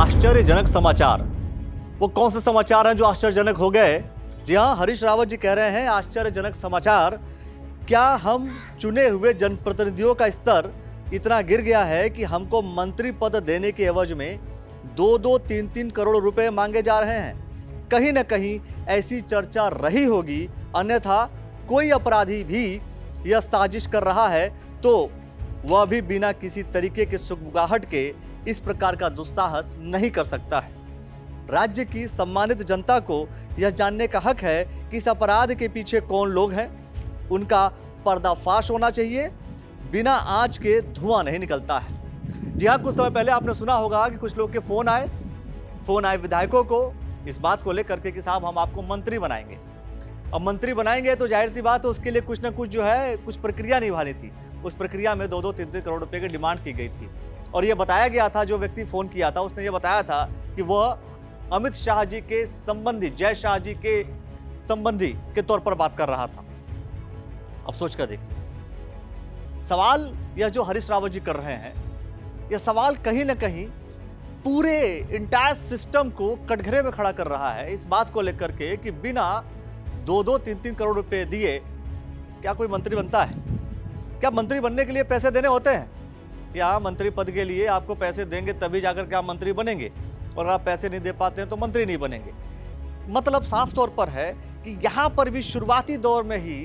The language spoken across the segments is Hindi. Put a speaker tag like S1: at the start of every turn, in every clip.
S1: आश्चर्यजनक समाचार। वो कौन से समाचार हैं जो आश्चर्यजनक हो गए? जी हां, हरीश रावत जी कह रहे हैं आश्चर्यजनक समाचार। क्या हम चुने हुए जनप्रतिनिधियों का स्तर इतना गिर गया है कि हमको मंत्री पद देने के एवज में 2-2, 3-3 करोड़ रुपए मांगे जा रहे हैं? कहीं ना कहीं ऐसी चर्चा रही होगी, अन्यथा कोई अपराधी भी यह साजिश कर रहा है तो वह भी बिना किसी तरीके के सुगबुगाहट के इस प्रकार का दुस्साहस नहीं कर सकता है। राज्य की सम्मानित जनता को यह जानने का हक है कि इस अपराध के पीछे कौन लोग हैं। उनका पर्दाफाश होना चाहिए। बिना आंच के धुआं नहीं निकलता है। जी हाँ, कुछ समय पहले आपने सुना होगा कि कुछ लोग के फोन आए विधायकों को इस बात को लेकर के कि साहब हम आपको मंत्री बनाएंगे। अब मंत्री बनाएंगे तो जाहिर सी बात है उसके लिए कुछ ना कुछ जो है कुछ प्रक्रिया निभानी थी। उस प्रक्रिया में 2-2, 3-3 करोड़ रुपए की डिमांड की गई थी और यह बताया गया था, जो व्यक्ति फोन किया था उसने यह बताया था कि वह अमित शाह जी के संबंधी, जय शाह जी के संबंधी के तौर पर बात कर रहा था। अब सोच कर देखिए, सवाल यह जो हरीश रावत जी कर रहे हैं, यह सवाल कहीं ना कहीं पूरे इंटायर सिस्टम को कटघरे में खड़ा कर रहा है इस बात को लेकर के कि बिना 2-2, 3-3 करोड़ रुपए दिए क्या कोई मंत्री बनता है? क्या मंत्री बनने के लिए पैसे देने होते हैं? या मंत्री पद के लिए आपको पैसे देंगे तभी जाकर के आप मंत्री बनेंगे, और आप पैसे नहीं दे पाते हैं तो मंत्री नहीं बनेंगे। मतलब साफ तौर पर है कि यहां पर भी शुरुआती दौर में ही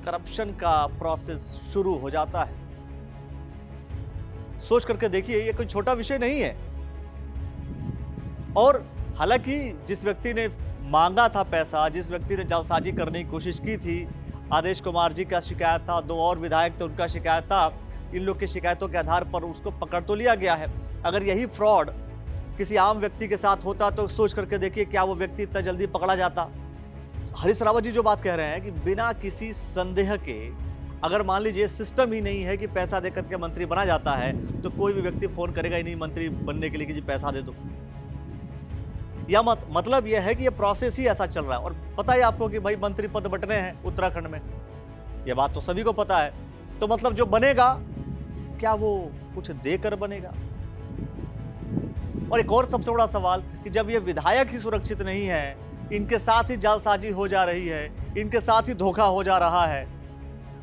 S1: करप्शन का प्रोसेस शुरू हो जाता है। सोच करके देखिए, ये कोई छोटा विषय नहीं है। और हालांकि जिस व्यक्ति ने मांगा था पैसा, जिस व्यक्ति ने जालसाजी करने की कोशिश की थी, आदेश कुमार जी का शिकायत था, 2 और विधायक थे उनका शिकायत था। इन लोग की शिकायतों के आधार पर उसको पकड़ तो लिया गया है। अगर यही फ्रॉड किसी आम व्यक्ति के साथ होता तो सोच करके देखिए क्या वो व्यक्ति इतना जल्दी पकड़ा जाता। हरीश रावत जी जो बात कह रहे हैं कि बिना किसी संदेह के, अगर मान लीजिए सिस्टम ही नहीं है कि पैसा देकर के मंत्री बना जाता है, तो कोई भी व्यक्ति फोन करेगा ही नहीं मंत्री बनने के लिए कि जी पैसा दे दो। या मतलब यह है कि यह प्रोसेस ही ऐसा चल रहा है। और पता है आपको कि भाई मंत्री पद बंटने हैं उत्तराखंड में, यह बात तो सभी को पता है। तो मतलब जो बनेगा क्या वो कुछ देकर बनेगा? और एक और सबसे बड़ा सवाल कि जब ये विधायक ही सुरक्षित नहीं है, इनके साथ ही जालसाजी हो जा रही है, इनके साथ ही धोखा हो जा रहा है,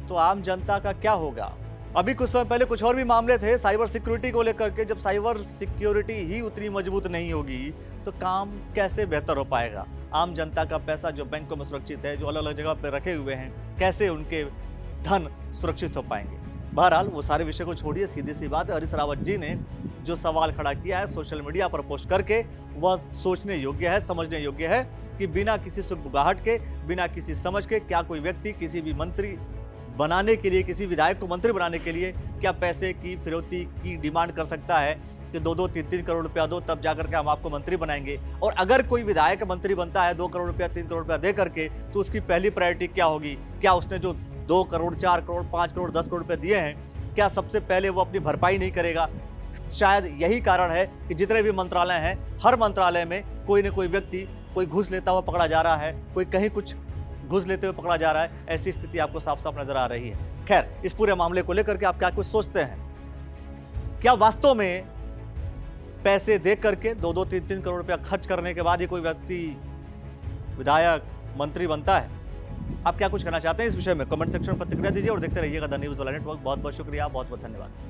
S1: तो आम जनता का क्या होगा? अभी कुछ समय पहले कुछ और भी मामले थे साइबर सिक्योरिटी को लेकर के। जब साइबर सिक्योरिटी ही उतनी मजबूत नहीं होगी तो काम कैसे बेहतर हो पाएगा? आम जनता का पैसा जो बैंकों में सुरक्षित है, जो अलग अलग जगह पर रखे हुए हैं, कैसे उनके धन सुरक्षित हो पाएंगे? बहरहाल वो सारे विषय को छोड़िए, सीधी सी बात है, हरीश रावत जी ने जो सवाल खड़ा किया है सोशल मीडिया पर पोस्ट करके, वह सोचने योग्य है, समझने योग्य है कि बिना किसी सुगबुगाहट के, बिना किसी समझ के क्या कोई व्यक्ति किसी भी मंत्री बनाने के लिए, किसी विधायक को मंत्री बनाने के लिए क्या पैसे की फिरौती की डिमांड कर सकता है कि 2-2, 3-3 करोड़ रुपया दो तब जाकर के हम आपको मंत्री बनाएंगे। और अगर कोई विधायक मंत्री बनता है 2 करोड़ रुपया, 3 करोड़ रुपया दे करके, तो उसकी पहली प्रायोरिटी क्या होगी? क्या उसने जो 2 करोड़, 4 करोड़, 5 करोड़, 10 करोड़ रुपए दिए हैं, क्या सबसे पहले वो अपनी भरपाई नहीं करेगा? शायद यही कारण है कि जितने भी मंत्रालय हैं, हर मंत्रालय में कोई न कोई व्यक्ति कोई घूस लेता हुआ पकड़ा जा रहा है, कोई कहीं कुछ घूस लेते हुए पकड़ा जा रहा है। ऐसी स्थिति आपको साफ साफ नजर आ रही है। खैर, इस पूरे मामले को लेकर के आप क्या कुछ सोचते हैं? क्या वास्तव में पैसे दे करके 2-2, 3-3 करोड़ रुपया खर्च करने के बाद ही कोई व्यक्ति विधायक, मंत्री बनता है? आप क्या कुछ कहना चाहते हैं इस विषय में? कमेंट सेक्शन में प्रतिक्रिया दीजिए और देखते रहिएगा द न्यूज़ वाला नेटवर्क। बहुत बहुत शुक्रिया, बहुत बहुत धन्यवाद।